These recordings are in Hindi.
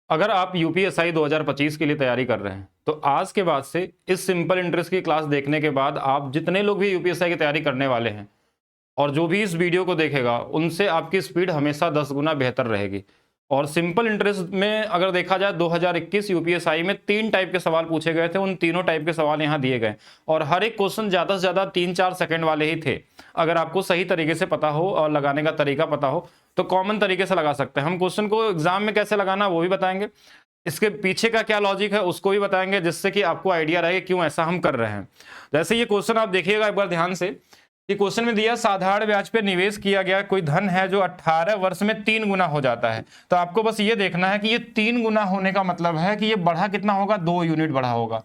अगर आप यूपीएसआई 2025 के लिए तैयारी कर रहे हैं तो आज के बाद से इस सिंपल इंटरेस्ट की क्लास देखने के बाद आप जितने लोग भी यूपीएसआई की तैयारी करने वाले हैं और जो भी इस वीडियो को देखेगा उनसे आपकी स्पीड हमेशा 10 गुना बेहतर रहेगी। और सिंपल इंटरेस्ट में अगर देखा जाए 2021 यूपीएसआई में 3 टाइप के सवाल पूछे गए थे, उन तीनों टाइप के सवाल यहाँ दिए गए और हर एक क्वेश्चन ज़्यादा से ज़्यादा 3-4 सेकंड वाले ही थे। अगर आपको सही तरीके से पता हो और लगाने का तरीका पता हो तो कॉमन तरीके से लगा सकते हैं। हम क्वेश्चन को एग्जाम में कैसे लगाना वो भी बताएंगे, इसके पीछे का क्या लॉजिक है उसको भी बताएंगे, जिससे कि आपको आइडिया रहे क्यों ऐसा हम कर रहे हैं। जैसे ये क्वेश्चन आप देखिएगा एक बार ध्यान से, ये क्वेश्चन में दिया साधारण ब्याज पे निवेश किया गया कोई धन है जो 18 वर्ष में 3 गुना हो जाता है। तो आपको बस ये देखना है कि ये 3 गुना होने का मतलब है कि ये बढ़ा कितना होगा, 2 यूनिट बढ़ा होगा,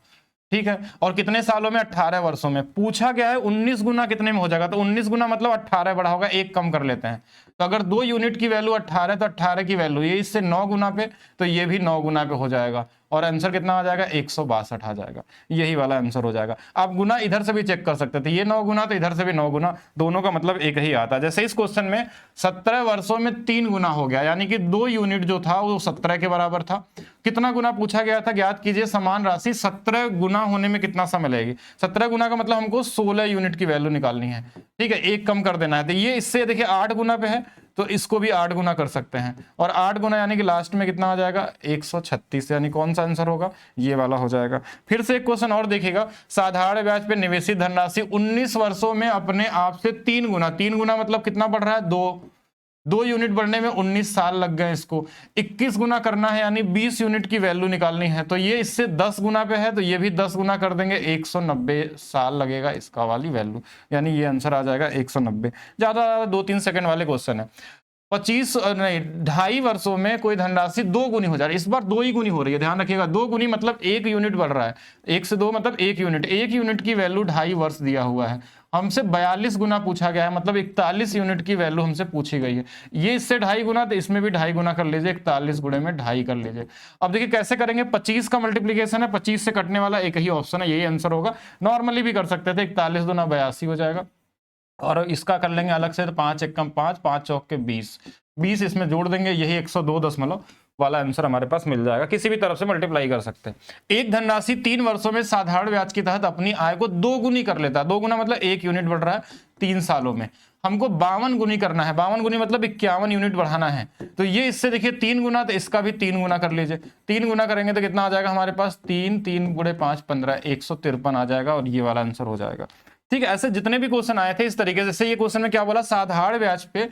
ठीक है। और कितने सालों में, 18 वर्षों में। पूछा गया है 19 गुना कितने में हो जाएगा, तो 19 गुना मतलब 18 बढ़ा होगा, एक कम कर लेते हैं। तो अगर 2 यूनिट की वैल्यू 18 तो 18 की वैल्यू ये इससे 9 गुना पे, तो ये भी 9 गुना पे हो जाएगा और आंसर कितना आ जाएगा, 162 आ जाएगा। यही वाला आंसर हो जाएगा। आप गुना इधर से भी चेक कर सकते थे, ये 9 गुना तो इधर से भी 9 गुना, दोनों का मतलब एक ही आता है। जैसे इस क्वेश्चन में 17 वर्षों में 3 गुना हो गया, यानी कि 2 यूनिट जो था वो 17 के बराबर था। कितना गुना पूछा गया था, ज्ञात कीजिए समान राशि 17 गुना होने में कितना समय लगेगी। 17 गुना का मतलब हमको 16 यूनिट की वैल्यू निकालनी है, ठीक है, एक कम कर देना है। तो ये इससे देखिए 8 गुना पे है तो इसको भी 8 गुना कर सकते हैं, और 8 गुना यानी कि लास्ट में कितना आ जाएगा, 136, यानी कौन सा आंसर होगा, ये वाला हो जाएगा। फिर से एक क्वेश्चन और देखिएगा, साधारण ब्याज पे निवेशित धनराशि 19 वर्षों में अपने आप से 3 गुना, 3 गुना मतलब कितना बढ़ रहा है, 2 यूनिट बढ़ने में 19 साल लग गए इसको। 21 गुना करना है यानी 20 यूनिट की वैल्यू निकालनी है, तो ये इससे 10 गुना पे है तो ये भी 10 गुना कर देंगे, 190 साल लगेगा इसका वाली वैल्यू, यानी ये आंसर आ जाएगा 190। ज्यादा 2-3 सेकंड वाले क्वेश्चन है। 25 नहीं 2.5 वर्षों में कोई धनराशि 2 गुनी हो जा रही है, इस बार 2 ही गुनी हो रही है, ध्यान रखिएगा। 2 गुनी मतलब 1 यूनिट बढ़ रहा है, 1 से 2 मतलब 1 यूनिट, 1 यूनिट की वैल्यू 2.5 वर्ष दिया हुआ है। हमसे 42 गुना पूछा गया है, मतलब 41 यूनिट की वैल्यू हमसे पूछी गई है। ये इससे 2.5 गुना, तो इसमें भी 2.5 गुना कर लीजिए, 41 गुणे में 2.5 कर लीजिए। अब देखिए कैसे करेंगे, 25 का मल्टीप्लीकेशन है, 25 से कटने वाला एक ही ऑप्शन है, यही आंसर होगा। नॉर्मली भी कर सकते थे, 41 दूना 82 हो जाएगा, और इसका कर लेंगे अलग से, तो 5 एकम 5, 5 चौक के 20 इसमें जोड़ देंगे, यही 102 वाला आंसर हमारे पास मिल जाएगा। किसी भी तरफ से मल्टीप्लाई कर सकते हैं। एक धनराशि 3 वर्षों में साधारण ब्याज के तहत अपनी आय को 2 गुनी कर लेता है। 2 गुना मतलब 1 यूनिट बढ़ रहा है 3 सालों में। हमको 52 गुनी करना है, 52 गुनी मतलब 51 यूनिट बढ़ाना है। तो ये इससे देखिए 3 गुना, तो इसका भी 3 गुना कर लीजिए। 3 गुना करेंगे तो कितना आ जाएगा हमारे पास, 3 गुणे 5 15, 153 आ जाएगा, और ये वाला आंसर हो जाएगा। ठीक है, ऐसे जितने भी क्वेश्चन आए थे इस तरीके से। ये क्वेश्चन में क्या बोला, साधारण ब्याज पे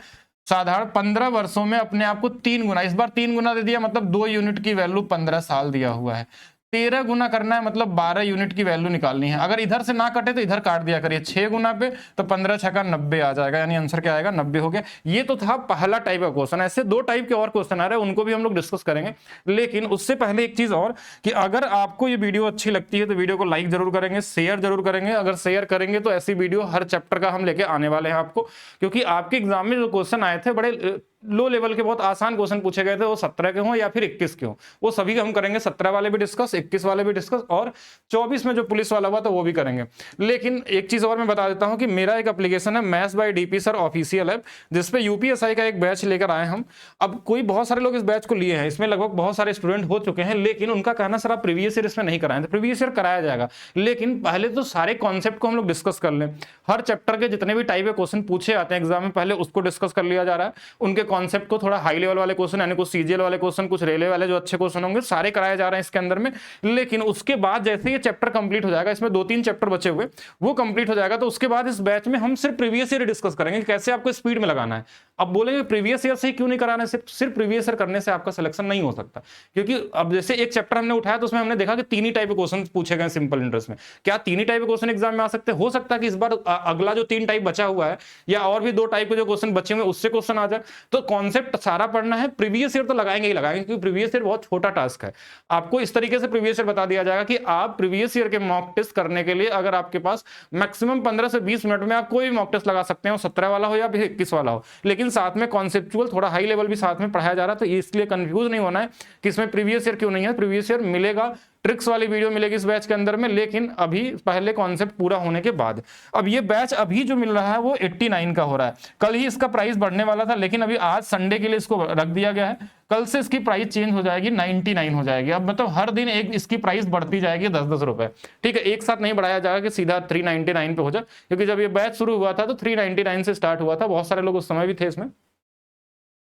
साधारण 15 वर्षों में अपने आप को 3 गुना, इस बार 3 गुना दे दिया, मतलब 2 यूनिट की वैल्यू 15 साल दिया हुआ है। 13 गुना करना है, मतलब 12 यूनिट की वैल्यू निकालनी है। अगर इधर से ना कटे तो इधर काट दिया करिए, 6 गुना पे तो 15 छक्का 90 आ जाएगा, यानी आंसर क्या आएगा, 90 हो गया। ये तो था पहला टाइप का क्वेश्चन। ऐसे 2 टाइप के और क्वेश्चन आ रहे हैं, उनको भी हम लोग डिस्कस करेंगे। लेकिन उससे पहले एक चीज और, कि अगर आपको ये वीडियो अच्छी लगती है तो वीडियो को लाइक जरूर करेंगे, शेयर जरूर करेंगे। अगर शेयर करेंगे तो ऐसी वीडियो हर चैप्टर का हम लेके आने वाले हैं आपको, क्योंकि आपके एग्जाम में जो क्वेश्चन आए थे बड़े लो लेवल के, बहुत आसान क्वेश्चन पूछे गए थे, वो 17 के हों या फिर 21 के हों, वो सभी हम करेंगे। 17 वाले भी डिस्कस, 21 वाले भी डिस्कस, और 24 में जो पुलिस वाला हुआ तो वो भी करेंगे। लेकिन एक चीज और मैं बता देता हूं कि मेरा एक एप्लीकेशन है maths by DP sir official app, जिसपे यूपीएसआई का एक बैच लेकर आए हम। अब कोई बहुत सारे लोग इस बैच को लिए हैं, इसमें लगभग बहुत सारे स्टूडेंट हो चुके हैं, लेकिन उनका कहना सर आप प्रीवियस ईयर इसमें नहीं कराएं, तो प्रीवियस ईयर कराया जाएगा। लेकिन पहले तो सारे कॉन्सेप्ट को हम लोग डिस्कस कर लें। हर चैप्टर के जितने भी टाइप के क्वेश्चन पूछे आते हैं एग्जाम में, पहले उसको डिस्कस कर लिया जा रहा है। उनके कॉन्सेप्ट को, थोड़ा हाई लेवल वाले क्वेश्चन यानी कुछ सीजीएल वाले क्वेश्चन, कुछ रेलवे वाले जो अच्छे क्वेश्चन होंगे, सारे कराए जा रहे हैं इसके अंदर में। लेकिन उसके बाद जैसे ये चैप्टर कंप्लीट हो जाएगा, इसमें 2-3 चैप्टर बचे हुए, वो कंप्लीट हो जाएगा, तो उसके बाद इस बैच में हम सिर्फ प्रीवियस ईयर डिस्कस करेंगे, कैसे आपको स्पीड में लगाना है। अब बोलेंगे प्रीवियस ईयर से क्यों नहीं कराना, सिर्फ प्रीवियस ईयर करने से आपका सिलेक्शन नहीं हो सकता। क्योंकि अब जैसे एक चैप्टर हमने उठाया तो उसमें हमने देखा कि 3 ही टाइप के क्वेश्चन पूछे गए सिंपल इंटरेस्ट में। क्या 3 ही टाइप के क्वेश्चन एग्जाम में आ सकते हैं? हो सकता है कि इस बार अगला जो 3 टाइप बचा हुआ है, या और भी 2 टाइप के जो क्वेश्चन बचे हुए उससे क्वेश्चन आ जाए। तो कॉन्सेप्ट सारा पढ़ना है, प्रीवियस ईयर तो लगाएंगे ही लगाएंगे, क्योंकि प्रीवियस ईयर बहुत छोटा टास्क है। आपको इस तरीके से प्रीवियस ईयर बता दिया जाएगा कि आप प्रीवियस ईयर के मॉक टेस्ट करने के लिए अगर आपके पास मैक्सिमम 15 से 20 मिनट में आप कोई भी मॉक टेस्ट लगा सकते हैं, 17 वाला हो या फिर 21 वाला हो, लेकिन साथ में कॉन्सेप्चुअल थोड़ा हाई लेवल भी साथ में पढ़ाया जा रहा है। तो इसलिए कंफ्यूज नहीं होना है कि इसमें प्रीवियस ईयर क्यों नहीं है, प्रीवियस ईयर मिलेगा ट्रिक्स वाली वीडियो मिलेगी इस बैच के अंदर में, लेकिन अभी पहले कॉन्सेप्ट पूरा होने के बाद। अब ये बैच अभी जो मिल रहा है वो 89 का हो रहा है। कल ही इसका प्राइस बढ़ने वाला था, लेकिन अभी आज संडे के लिए इसको रख दिया गया है। कल से इसकी प्राइस चेंज हो जाएगी, 99 हो जाएगी। अब मतलब हर दिन एक इसकी प्राइस बढ़ती जाएगी 10-10 रुपए, ठीक है। एक साथ नहीं बढ़ाया जाएगा कि सीधा 399 पे हो जाए, क्योंकि जब ये बैच शुरू हुआ था तो 399 से स्टार्ट हुआ था। बहुत सारे लोग उस समय भी थे इसमें,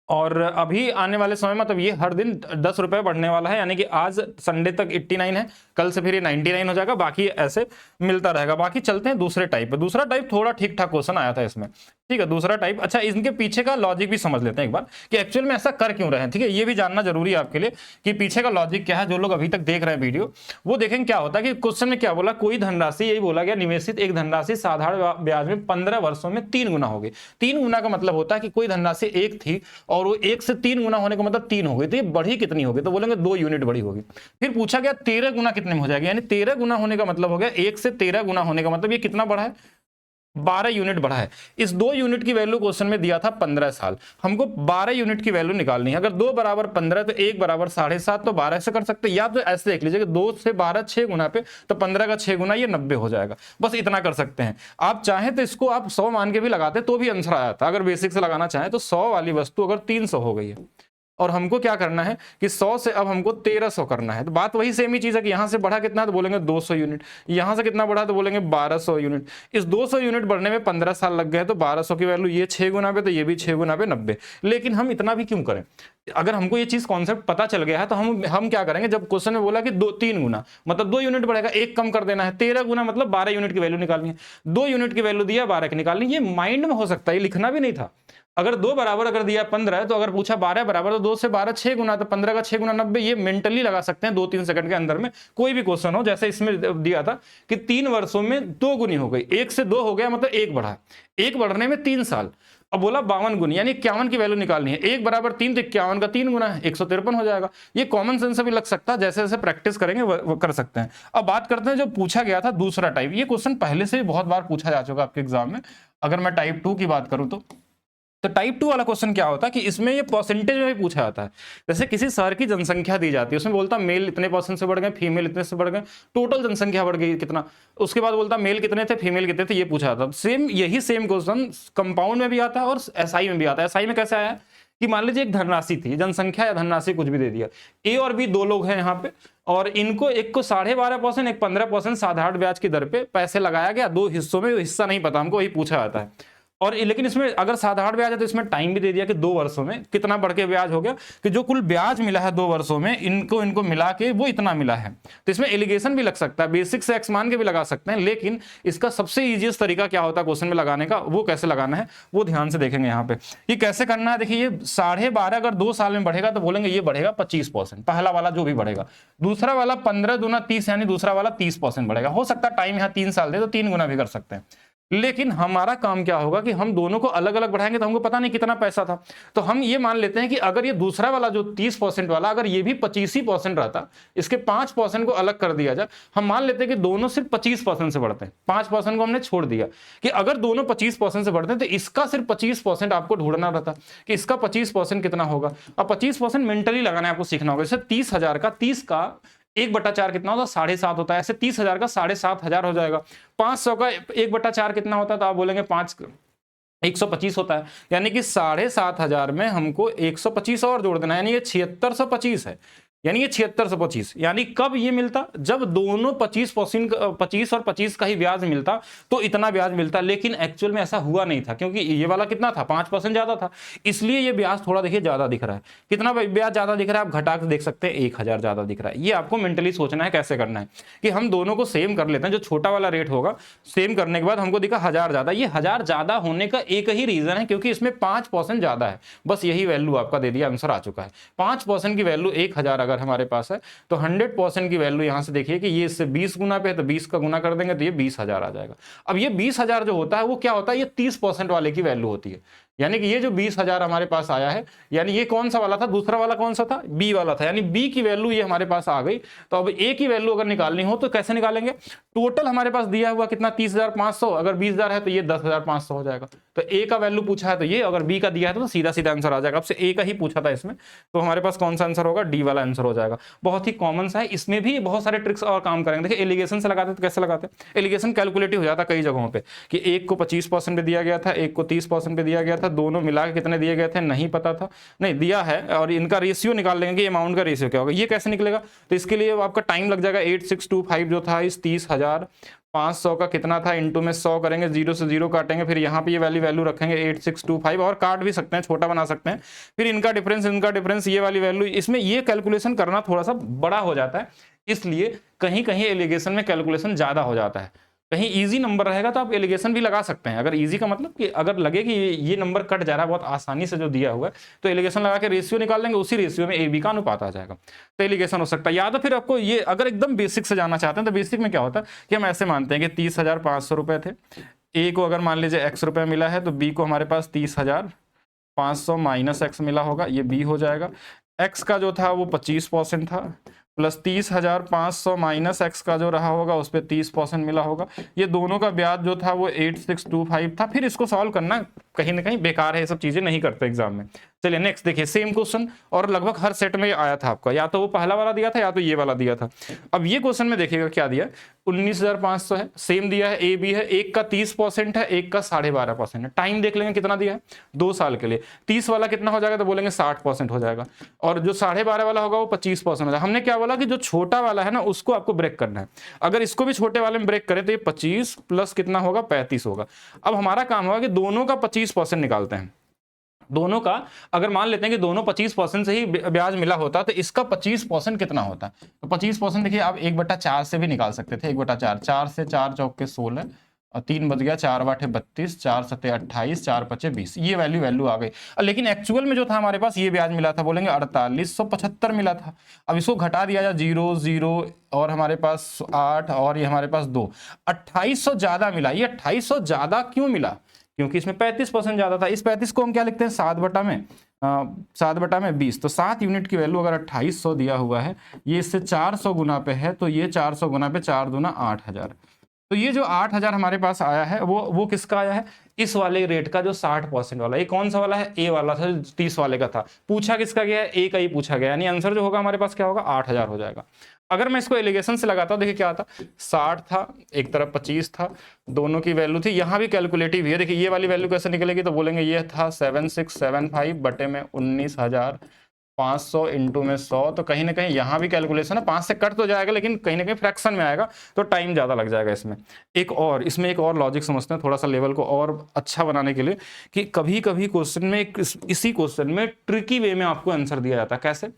और अभी आने वाले समय मतलब ये हर दिन 10 रुपए बढ़ने वाला है। यानी कि आज संडे तक 89 है, कल से फिर ये 99 हो जाएगा, बाकी ऐसे मिलता रहेगा। बाकी चलते हैं दूसरे टाइप पे। दूसरा टाइप थोड़ा ठीक ठाक क्वेश्चन आया था इसमें, ठीक है। दूसरा टाइप, अच्छा इनके पीछे का लॉजिक भी समझ लेते हैं एक बार कि एक्चुअल में ऐसा कर क्यों रहे हैं, ठीक है। ये भी जानना जरूरी है आपके लिए कि पीछे का लॉजिक क्या है। जो लोग अभी तक देख रहे हैं वीडियो वो देखेंगे क्या होता है कि क्वेश्चन में क्या बोला, कोई धनराशि, यही बोला गया निवेशित एक धनराशि साधारण ब्याज में 15 वर्षों में 3 गुना हो गई। 3 गुना का मतलब होता है कि कोई धनराशि 1 थी और वो 1 से 3 गुना होने का मतलब 3 हो गई, तो ये बढ़ी कितनी होगी, तो बोलेंगे 2 यूनिट बढ़ी होगी। फिर पूछा गया 13 गुना कितने में हो जाएगी, यानी 13 गुना होने का मतलब हो गया 1 से 13 गुना होने का मतलब ये कितना बढ़ा है, 12 यूनिट बढ़ा है। इस 2 यूनिट की वैल्यू क्वेश्चन में दिया था 15 साल, हमको 12 यूनिट की वैल्यू निकालनी है। अगर 2 बराबर 15 तो 1 बराबर 7.5, तो 12 से कर सकते हैं, या तो ऐसे देख लीजिए कि 2 से 12 6 गुना पे, तो 15 का 6 गुना ये 90 हो जाएगा। बस इतना कर सकते हैं। आप चाहें तो इसको आप 100 मान के भी लगाते तो भी आंसर आया था। अगर बेसिक से लगाना चाहें तो 100 वाली वस्तु अगर 300 हो गई है और हमको क्या करना है कि 100 से अब हमको 1300 करना है, तो बात वही सेम ही चीज है कि यहां से बढ़ा कितना है तो बोलेंगे 200 यूनिट, यहां से कितना बढ़ा तो बोलेंगे 1200 यूनिट। इस 200 यूनिट बढ़ने में 15 साल लग गए, तो 1200 की वैल्यू ये 6 गुना पे, तो ये भी 6 गुना पे 90। लेकिन हम इतना भी क्यों करें, अगर हमको ये चीज कॉन्सेप्ट पता चल गया है तो हम क्या करेंगे, जब क्वेश्चन में बोला कि 3 गुना मतलब 2 यूनिट बढ़ेगा, 1 कम कर देना है, 13 गुना मतलब 12 यूनिट की वैल्यू निकालनी है। 2 यूनिट की वैल्यू दिया, 12 की निकालनी, ये माइंड में हो सकता है, ये लिखना भी नहीं था। अगर 2 बराबर अगर दिया 15 है, तो अगर पूछा 12 बराबर, तो 2 से 12 6 गुना, तो 15 का 6 गुना 90। ये मेंटली लगा सकते हैं 2-3 सेकंड के अंदर में, कोई भी क्वेश्चन हो। जैसे इसमें दिया था कि 3 वर्षों में 2 गुनी हो गई, 1 से 2 हो गया मतलब 1 बढ़ा, 1 बढ़ने में 3 साल। अब बोला 52 गुनी, यानी 51 की वैल्यू निकालनी है। 1 बराबर 3, तो 51 का 3 गुना है, 153 हो जाएगा। ये कॉमन सेंस से भी लग सकता है, जैसे जैसे प्रैक्टिस करेंगे वो कर सकते हैं। अब बात करते हैं जो पूछा गया था दूसरा टाइप। ये क्वेश्चन पहले से ही बहुत बार पूछा जा चुका आपके एग्जाम में। अगर मैं टाइप 2 की बात करूं तो टाइप 2 वाला क्वेश्चन क्या होता है कि इसमें ये परसेंटेज में भी पूछा जाता है। जैसे किसी शहर की जनसंख्या दी जाती है, उसमें बोलता मेल इतने % से बढ़ गए, फीमेल इतने से बढ़ गए, टोटल जनसंख्या बढ़ गई कितना। उसके बाद बोलता मेल कितने थे, फीमेल कितने थे, ये पूछा जाता है। सेम यही सेम क्वेश्चन कंपाउंड में भी आता है और एसआई में भी आता है। एसआई में कैसे आया है कि मान लीजिए एक धनराशि थी, जनसंख्या या धनराशि कुछ भी दे दिया, ए और बी 2 लोग हैं यहाँ पे, और इनको एक को 12.5%, एक 15% साधारण ब्याज की दर पे पैसे लगाया गया 2 हिस्सों में, हिस्सा नहीं पता हमको, वही पूछा जाता है। और लेकिन इसमें अगर साधारण ब्याज है तो इसमें टाइम भी दे दिया कि 2 वर्षों में कितना बढ़ के ब्याज हो गया, कि जो कुल ब्याज मिला है 2 वर्षों में इनको मिला के वो इतना मिला है। तो इसमें एलिगेशन भी लग सकता है, बेसिक से एक्स मान के भी लगा सकते हैं, लेकिन इसका सबसे इजीएस्ट तरीका क्या होता है क्वेश्चन में लगाने का, वो कैसे लगाना है वो ध्यान से देखेंगे यहाँ पे। ये कैसे करना है, देखिए ये 12.5 अगर 2 साल में बढ़ेगा तो बोलेंगे ये बढ़ेगा 25%, पहला वाला जो भी बढ़ेगा। दूसरा वाला 15 दूना 30, यानी दूसरा वाला 30% बढ़ेगा। हो सकता है टाइम यहाँ 3 साल दे तो 3 गुना भी कर सकते हैं। लेकिन हमारा काम क्या होगा कि हम दोनों को अलग अलग बढ़ाएंगे, तो हमको पता नहीं कितना पैसा था, तो हम ये मान लेते हैं कि अगर ये दूसरा वाला जो 30% वाला, अगर ये भी 25% रहता, इसके 5% को अलग कर दिया जाए, हम मान लेते हैं कि दोनों सिर्फ 25% से बढ़ते हैं, 5% को हमने छोड़ दिया, कि अगर दोनों 25% से बढ़ते हैं तो इसका सिर्फ 25% आपको ढूंढना रहता कि इसका 25% कितना होगा। अब 25% मेंटली लगाना है, आपको सीखना होगा। जैसे 30,000 का 30 का 1/4 कितना होता है, 7.5 होता है। ऐसे 30,000 का 7,500 हो जाएगा। 500 का 1/4 कितना होता है, तो आप बोलेंगे 125 होता है। यानी कि 7,500 में हमको 125 और जोड़ देना है, यानी ये 7625 है। यानी ये 7625, यानी कब ये मिलता, जब दोनों 25 और 25 का ही ब्याज मिलता तो इतना ब्याज मिलता। लेकिन एक्चुअल में ऐसा हुआ नहीं था, क्योंकि ये वाला कितना था, 5% ज्यादा था, इसलिए ये ब्याज थोड़ा देखिए ज्यादा दिख रहा है। कितना ब्याज ज्यादा दिख रहा है आप घटा के देख सकते हैं, 1000 ज्यादा दिख रहा है। ये आपको मेंटली सोचना है कैसे करना है कि हम दोनों को सेम कर लेते हैं। जो छोटा वाला रेट होगा सेम करने के बाद हमको दिखा 1000 ज्यादा। ये 1000 ज्यादा होने का एक ही रीजन है, क्योंकि इसमें 5% ज्यादा है। बस यही वैल्यू आपका दे दिया, आंसर आ चुका है। 5% की वैल्यू 1000 अगर हमारे पास है तो 100% की वैल्यू यहां से देखिए कि ये इससे 20 गुना पे है, तो 20 का गुना कर देंगे तो ये 20,000 आ जाएगा। अब ये 20,000 जो होता है वो क्या होता है, ये 30% वाले की वैल्यू होती है। यानी कि ये जो 20,000 हमारे पास आया है, यानी ये कौन सा वाला था, दूसरा वाला कौन सा था, बी वाला था, यानी बी की वैल्यू ये हमारे पास आ गई। तो अब ए की वैल्यू अगर निकालनी हो तो कैसे निकालेंगे, टोटल हमारे पास दिया हुआ कितना 30,500, अगर 20,000 है तो ये 10,500 हो जाएगा। तो ए का वैल्यू पूछा है तो ये, अगर बी का दिया है तो सीधा सीधा आंसर आ जाएगा। आपसे ए का ही पूछा था इसमें, तो हमारे पास कौन सा आंसर होगा, डी वाला आंसर हो जाएगा। बहुत ही कॉमन सा है, इसमें भी बहुत सारे ट्रिक्स और काम करेंगे। देखिए एलिगेशन से लगाते तो कैसे लगाते हैं, एलिगेशन कैलकुलेटिव हो जाता कई जगहों पे कि एक को 25% पे दिया गया था, एक को 30% पे दिया गया था, दोनों मिला के कितने दिए गए थे नहीं पता था, नहीं दिया है, और इनका रेशियो निकाल लेंगे कि अमाउंट का रेशियो क्या होगा, ये कैसे निकलेगा। तो इसके लिए आपका टाइम लग जाएगा। 8625 जो था इस 30,500 का कितना था, इंटू में 100 करेंगे, 0 से 0 काटेंगे, फिर यहाँ पे ये वैल्यू रखेंगे 8625, और काट भी सकते हैं, छोटा बना सकते हैं, फिर इनका डिफरेंस ये वाली वैल्यू, इसमें ये कैलकुलेशन करना थोड़ा सा बड़ा हो जाता है, इसलिए कहीं कहीं एलिगेशन में कैलकुलेशन ज्यादा हो जाता है। कहीं इजी नंबर रहेगा तो आप एलिगेशन भी लगा सकते हैं। अगर इजी का मतलब कि अगर लगे कि ये नंबर कट जा रहा है बहुत आसानी से जो दिया हुआ है, तो एलिगेशन लगा के रेशियो निकाल लेंगे, उसी रेशियो में ए बी का अनुपात आ जाएगा, तो एलिगेशन हो सकता है। या तो फिर आपको ये अगर एकदम बेसिक से जाना चाहते हैं तो बेसिक में क्या होता है कि हम ऐसे मानते हैं कि 30,500 रुपए थे, ए को अगर मान लीजिए x रुपये मिला है तो बी को हमारे पास 30,500 माइनस एक्स मिला होगा, ये बी हो जाएगा। x का जो था वो 25% था, प्लस 30,500 माइनस एक्स का जो रहा होगा उस पर 30% मिला होगा। ये दोनों का ब्याज जो था वो 8625 था। फिर इसको सॉल्व करना कहीं ना कहीं बेकार है, ये सब चीजें नहीं करते एग्जाम में। चलिए नेक्स्ट देखिए, सेम क्वेश्चन और लगभग हर सेट में आया था आपका, या तो वो पहला वाला दिया था या तो ये वाला दिया था। अब ये क्वेश्चन में देखिएगा क्या दिया, 19,500 है, सेम दिया है, ए बी है, एक का 30% है, एक का 12.5% है। टाइम देख लेंगे कितना दिया है, 2 साल के लिए। 30 वाला कितना हो जाएगा तो बोलेंगे 60% हो जाएगा, और जो 12.5 वाला होगा वो 25% हो जाएगा। हमने क्या बोला कि जो छोटा वाला है ना उसको आपको ब्रेक करना है, अगर इसको भी छोटे वाले में ब्रेक करें तो ये 25 प्लस कितना होगा 35 होगा। अब हमारा काम होगा कि दोनों का 25% निकालते हैं। दोनों का अगर मान लेते हैं कि दोनों 25% से ही ब्याज मिला होता तो इसका 25% कितना होता, तो 25% देखिए आप 1/4 से भी निकाल सकते थे। 1/4, 4 से 4 चौक के 16 और 3 बच गया, 4 8 32, 4 7 28, 4 5 20, ये वैल्यू आ गई। लेकिन एक्चुअल में जो था हमारे पास ये ब्याज मिला था, बोलेंगे 4875 मिला था। अब इसको घटा दिया जाए, 0 0 और हमारे पास 8 और ये हमारे पास 2, 2800 ज्यादा मिला। ये 2800 ज्यादा क्यों मिला, क्योंकि इसमें 35% ज्यादा था। इस 35 को हम क्या लिखते हैं 7/20, तो 7 यूनिट की वैल्यू अगर 2800 दिया हुआ है, ये इससे 400 गुना पे है, तो ये 400 गुना पे 4 दूना 8000। तो ये जो 8000 हमारे पास आया है वो किसका आया है, इस वाले रेट का जो 60% वाला। ये कौन सा वाला है, ए वाला था, 30 वाले का था। पूछा किसका गया है, ए का ही पूछा गया, यानी आंसर जो होगा हमारे पास क्या होगा 8000 हो जाएगा। अगर मैं इसको एलिगेशन से लगाता हूं, देखिए क्या आता, 60 था, एक तरफ 25 था, दोनों की वैल्यू थी, यहां भी कैलकुलेटिव है। देखिए ये वाली वैल्यू कैसे निकलेगी, तो बोलेंगे ये था 7675 बटे में 19,500 इंटू में 100, तो कहीं ना कहीं यहाँ भी कैलकुलेशन है, 5 से कट तो जाएगा लेकिन कहीं ना कहीं फ्रैक्शन में आएगा, तो टाइम ज़्यादा लग जाएगा इसमें। इसमें एक और लॉजिक समझते हैं थोड़ा सा लेवल को और अच्छा बनाने के लिए, कि कभी कभी क्वेश्चन में इसी क्वेश्चन में ट्रिकी वे में आपको आंसर दिया जाता है। कैसे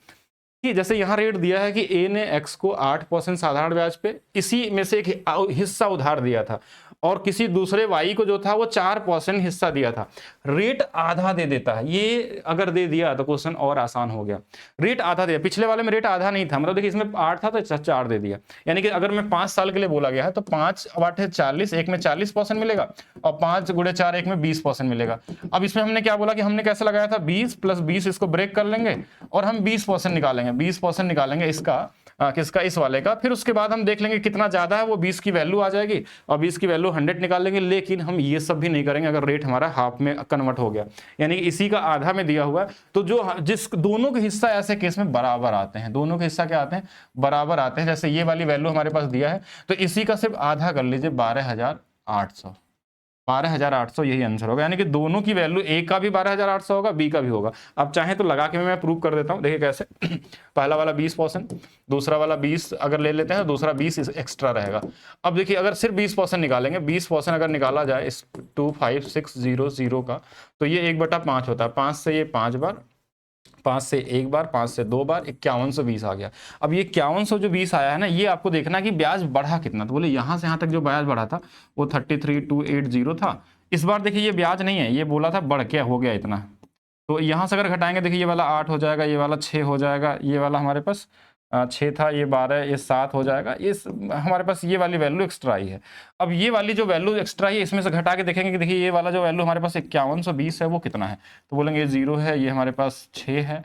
कि जैसे यहाँ रेट दिया है कि ए ने एक्स को 8% साधारण ब्याज पे, इसी में से एक हिस्सा उधार दिया था, और किसी दूसरे वाई को जो था वो 4% हिस्सा दिया था, रेट आधा दे देता है। ये अगर दे दिया तो क्वेश्चन और आसान हो गया। रेट आधा दिया, पिछले वाले में रेट आधा नहीं था, मतलब देखिए इसमें 8 था तो 4 दे दिया। यानी कि अगर मैं 5 साल के लिए बोला गया है तो 5 8 40, एक में 40% मिलेगा, और 5 × 4 एक में 20% मिलेगा। अब इसमें हमने क्या बोला कि हमने कैसे लगाया था, 20 + 20, इसको ब्रेक कर लेंगे और हम 20% निकालेंगे, 20% निकालेंगे इसका किसका, इस वाले का। फिर उसके बाद हम देख लेंगे कितना ज्यादा है, वो 20 की वैल्यू आ जाएगी, और 20 की वैल्यू 100 निकाल लेंगे। लेकिन हम ये सब भी नहीं करेंगे अगर रेट हमारा हाफ में कन्वर्ट हो गया, यानी कि इसी का आधा में दिया हुआ है, तो जो जिस दोनों के हिस्सा ऐसे केस में बराबर आते हैं, दोनों के हिस्सा क्या आते हैं, बराबर आते हैं। जैसे ये वाली वैल्यू हमारे पास दिया है तो इसी का सिर्फ आधा कर लीजिए, 12,800, 12,800 यही आंसर होगा। यानी कि दोनों की वैल्यू, ए का भी 12,800 होगा, बी का भी होगा। अब चाहे तो लगा के मैं प्रूव कर देता हूं, देखिए कैसे। पहला वाला 20%, दूसरा वाला 20 अगर ले लेते हैं तो दूसरा 20 एक्स्ट्रा रहेगा। अब देखिए अगर सिर्फ 20% निकालेंगे, 20% अगर निकाला जाए इस 25600 का, तो ये 1/5 होता है। 5 से ये 5 बार, 5 से 1 बार, 5 से 2 बार, 5120 आ गया। अब ये 5120 आया है ना, ये आपको देखना कि ब्याज बढ़ा कितना। तो बोले यहाँ से यहाँ तक जो ब्याज बढ़ा था वो 33,280 था। इस बार देखिए ये ब्याज नहीं है, ये बोला था बढ़ के हो गया इतना। तो यहाँ से अगर घटाएंगे, देखिए ये वाला 8 हो जाएगा, ये वाला 6 हो जाएगा, ये वाला हमारे पास 6 था, ये 12, ये 7 हो जाएगा। ये हमारे पास ये वाली वैल्यू एक्स्ट्रा आई है। अब ये वाली जो वैल्यू एक्स्ट्रा है इसमें से घटा के देखेंगे कि देखिए ये वाला जो वैल्यू हमारे पास 5120 है वो कितना है, तो बोलेंगे ये 0 है, ये हमारे पास 6 है।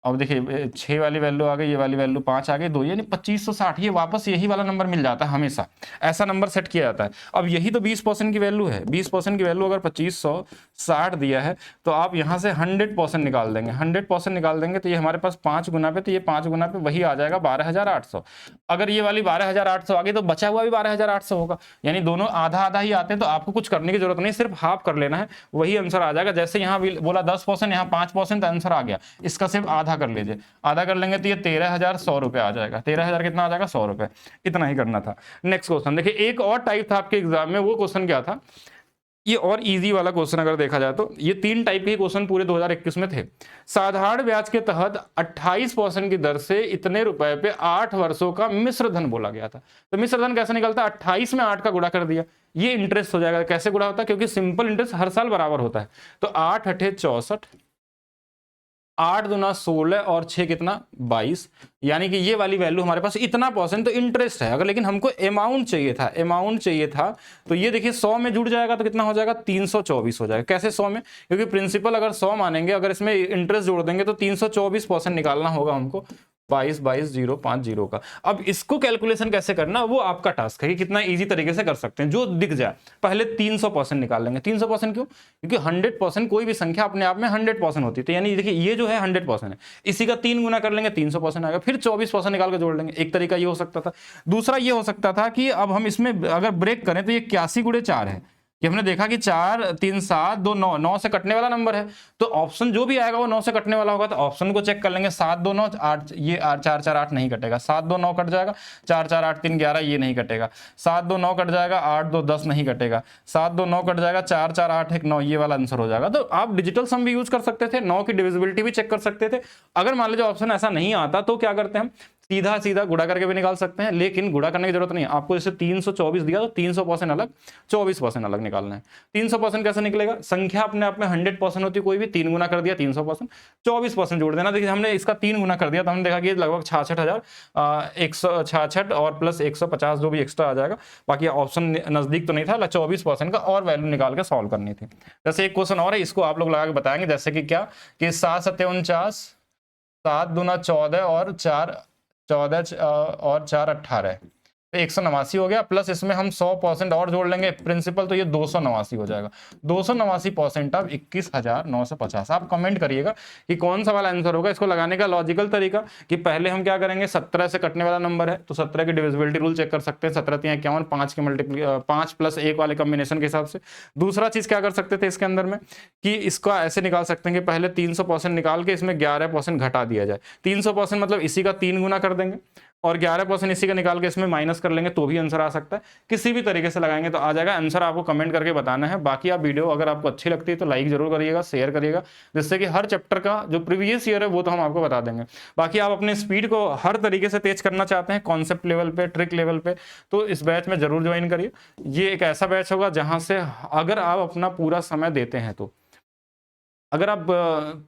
अब देखिए 6 वाली वैल्यू आ गई, ये वाली वैल्यू 5 आ गई, 2, यानी 2560। ये वापस यही वाला नंबर मिल जाता है, हमेशा ऐसा नंबर सेट किया जाता है। अब यही तो 20% की वैल्यू है। 20% की वैल्यू अगर 2560 दिया है तो आप यहाँ से 100% निकाल देंगे। 100% निकाल देंगे तो ये हमारे पास 5 गुना पे, तो ये 5 गुना पे वही आ जाएगा 12800। अगर ये वाली 12800 आ गई तो बचा हुआ भी 12800 होगा, यानी दोनों आधा आधा ही आते हैं। तो आपको कुछ करने की जरूरत नहीं, सिर्फ हाफ कर लेना है, वही आंसर आ जाएगा। जैसे यहाँ बोला 10%, यहाँ 5%, आंसर आ गया। इसका सिर्फ आधा कर लीजिए, आधा कर लेंगे तो ये 13100 रुपये आ जाएगा। 13000 कितना आ जाएगा? 100 रुपये। इतना ही करना था। नेक्स्ट क्वेश्चन देखिए, एक और टाइप था आपके एग्जाम में, वो क्वेश्चन क्या था, ये और इजी वाला क्वेश्चन अगर देखा जाए तो ये 3 टाइप के क्वेश्चन पूरे 2021 में थे। साधारण ब्याज के तहत 28% की दर से इतने रुपए पे 8 वर्षों का मिश्र धन बोला गया था। तो मिश्र धन कैसे निकलता है? 28 में 8 का गुणा कर दिया, ये इंटरेस्ट हो जाएगा। कैसे गुणा होता है? क्योंकि सिंपल इंटरेस्ट हर साल बराबर होता है। तो 8 8 64, 8 दूना 16 और 6 कितना? 22, यानी कि ये वाली वैल्यू हमारे पास इतना परसेंट तो इंटरेस्ट है। अगर लेकिन हमको अमाउंट चाहिए था, अमाउंट चाहिए था, तो ये देखिए 100 में जुड़ जाएगा तो कितना हो जाएगा? 324 हो जाएगा। कैसे 100 में? क्योंकि प्रिंसिपल अगर 100 मानेंगे, अगर इसमें इंटरेस्ट जोड़ देंगे तो 324% निकालना होगा हमको, 22,22,050 का। अब इसको कैलकुलेशन कैसे करना, वो आपका टास्क है कि कितना इजी तरीके से कर सकते हैं, जो दिख जाए। पहले 300% निकाल लेंगे। 300% क्यों? क्योंकि 100% कोई भी संख्या अपने आप में 100% होती है। तो यानी देखिए ये जो है 100% है, इसी का 3 गुना कर लेंगे, 300% आएगा। फिर 24% निकाल के जोड़ लेंगे। एक तरीका ये हो सकता था। दूसरा ये हो सकता था कि अब हम इसमें अगर ब्रेक करें तो ये 81 गुणे 4 है, कि हमने देखा कि 4 3 7 2 9, 9 से कटने वाला नंबर है, तो ऑप्शन जो भी आएगा वो 9 से कटने वाला होगा। तो ऑप्शन को चेक कर लेंगे। 7 2 9 8, ये 4 4 8 नहीं कटेगा। 7 2 9 कट जाएगा। 4 4 8 3 11, ये नहीं कटेगा। 7 2 9 कट जाएगा। 8 2 10 नहीं कटेगा। 7 2 9 कट जाएगा। 4 4 8 1 9, ये वाला आंसर हो जाएगा। तो आप डिजिटल सम भी यूज कर सकते थे, 9 की डिविजिबिलिटी भी चेक कर सकते थे। अगर मान लीजिए ऑप्शन ऐसा नहीं आता तो क्या करते हैं हम, सीधा सीधा गुणा करके भी निकाल सकते हैं, लेकिन गुणा करने की जरूरत नहीं है आपको। जैसे 324 दिया तो 300% अलग, 24% अलग निकालना है। 300% कैसे निकलेगा? संख्या अपने आप में 100% होती है, कोई भी 3 गुना कर दिया 300%, 24% जोड़ देना। देखिए हमने इसका 3 गुना कर दिया तो हमने देखा कि लगभग 66,166 और प्लस 150 जो भी एक्स्ट्रा आ जाएगा। बाकी ऑप्शन नजदीक तो नहीं था, 24% का और वैल्यू निकाल के सॉल्व करनी थी। जैसे एक क्वेश्चन और है, इसको आप लोग लगा के बताएंगे। जैसे कि क्या कि 7 7 49, 7 दूना 14 और 4 14 और 4 18, तो 189 हो गया। प्लस इसमें हम 100% और जोड़ लेंगे प्रिंसिपल, तो ये 289 हो जाएगा। 289% अब 21,950। आप कमेंट करिएगा कि कौन सा वाला आंसर होगा। इसको लगाने का लॉजिकल तरीका कि पहले हम क्या करेंगे, 17 से कटने वाला नंबर है तो 17 की डिविजिबिलिटी रूल चेक कर सकते हैं। 17 3 51, 5 के मल्टीप्लाई 5 प्लस 1 वाले कॉम्बिनेशन के हिसाब से। दूसरा चीज क्या कर सकते थे इसके अंदर में, कि इसका ऐसे निकाल सकते हैं कि पहले 300% निकाल के इसमें 11% घटा दिया जाए। 300% मतलब इसी का 3 गुना कर देंगे और 11% इसी का निकाल के इसमें माइनस कर लेंगे, तो भी आंसर आ सकता है। किसी भी तरीके से लगाएंगे तो आ जाएगा। आंसर आपको कमेंट करके बताना है। बाकी आप वीडियो अगर आपको अच्छी लगती है तो लाइक जरूर करिएगा, शेयर करिएगा, जिससे कि हर चैप्टर का जो प्रीवियस ईयर है वो तो हम आपको बता देंगे। बाकी आप अपने स्पीड को हर तरीके से तेज करना चाहते हैं, कॉन्सेप्ट लेवल पे, ट्रिक लेवल पे, तो इस बैच में जरूर ज्वाइन करिए। ये एक ऐसा बैच होगा जहां से अगर आप अपना पूरा समय देते हैं, तो अगर आप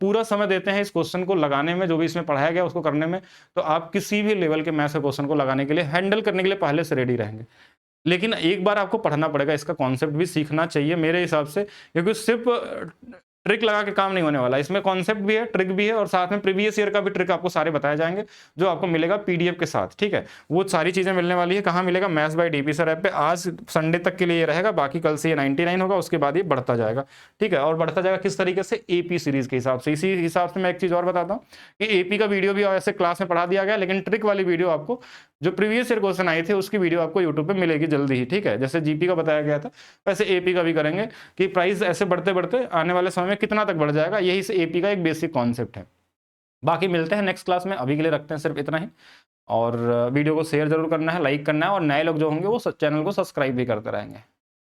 पूरा समय देते हैं इस क्वेश्चन को लगाने में, जो भी इसमें पढ़ाया गया उसको करने में, तो आप किसी भी लेवल के मैथ्स के क्वेश्चन को लगाने के लिए, हैंडल करने के लिए पहले से रेडी रहेंगे। लेकिन एक बार आपको पढ़ना पड़ेगा, इसका कॉन्सेप्ट भी सीखना चाहिए मेरे हिसाब से, क्योंकि सिर्फ ट्रिक लगा के काम नहीं होने वाला। इसमें कॉन्सेप्ट भी है, ट्रिक भी है, और साथ में प्रीवियस ईयर का भी ट्रिक आपको सारे बताए जाएंगे, जो आपको मिलेगा पीडीएफ के साथ। ठीक है, वो सारी चीजें मिलने वाली है। कहाँ मिलेगा? Maths by DP sir app पे। आज संडे तक के लिए ये रहेगा, बाकी कल से ये 99 होगा, उसके बाद ये बढ़ता जाएगा। ठीक है, और बढ़ता जाएगा किस तरीके से? एपी सीरीज के हिसाब से। इसी हिसाब से मैं एक चीज और बताता हूँ कि एपी का वीडियो भी ऐसे क्लास में पढ़ा दिया गया, लेकिन ट्रिक वाली वीडियो आपको, जो प्रीवियस ईयर क्वेश्चन आए थे उसकी वीडियो आपको यूट्यूब पे मिलेगी जल्दी ही। ठीक है, जैसे जीपी का बताया गया था वैसे एपी का भी करेंगे, कि प्राइस ऐसे बढ़ते बढ़ते आने वाले समय में कितना तक बढ़ जाएगा, यही से एपी का एक बेसिक कॉन्सेप्ट है। बाकी मिलते हैं नेक्स्ट क्लास में, अभी के लिए रखते हैं सिर्फ इतना ही। और वीडियो को शेयर जरूर करना है, लाइक करना है, और नए लोग जो होंगे वो चैनल को सब्सक्राइब भी करते रहेंगे।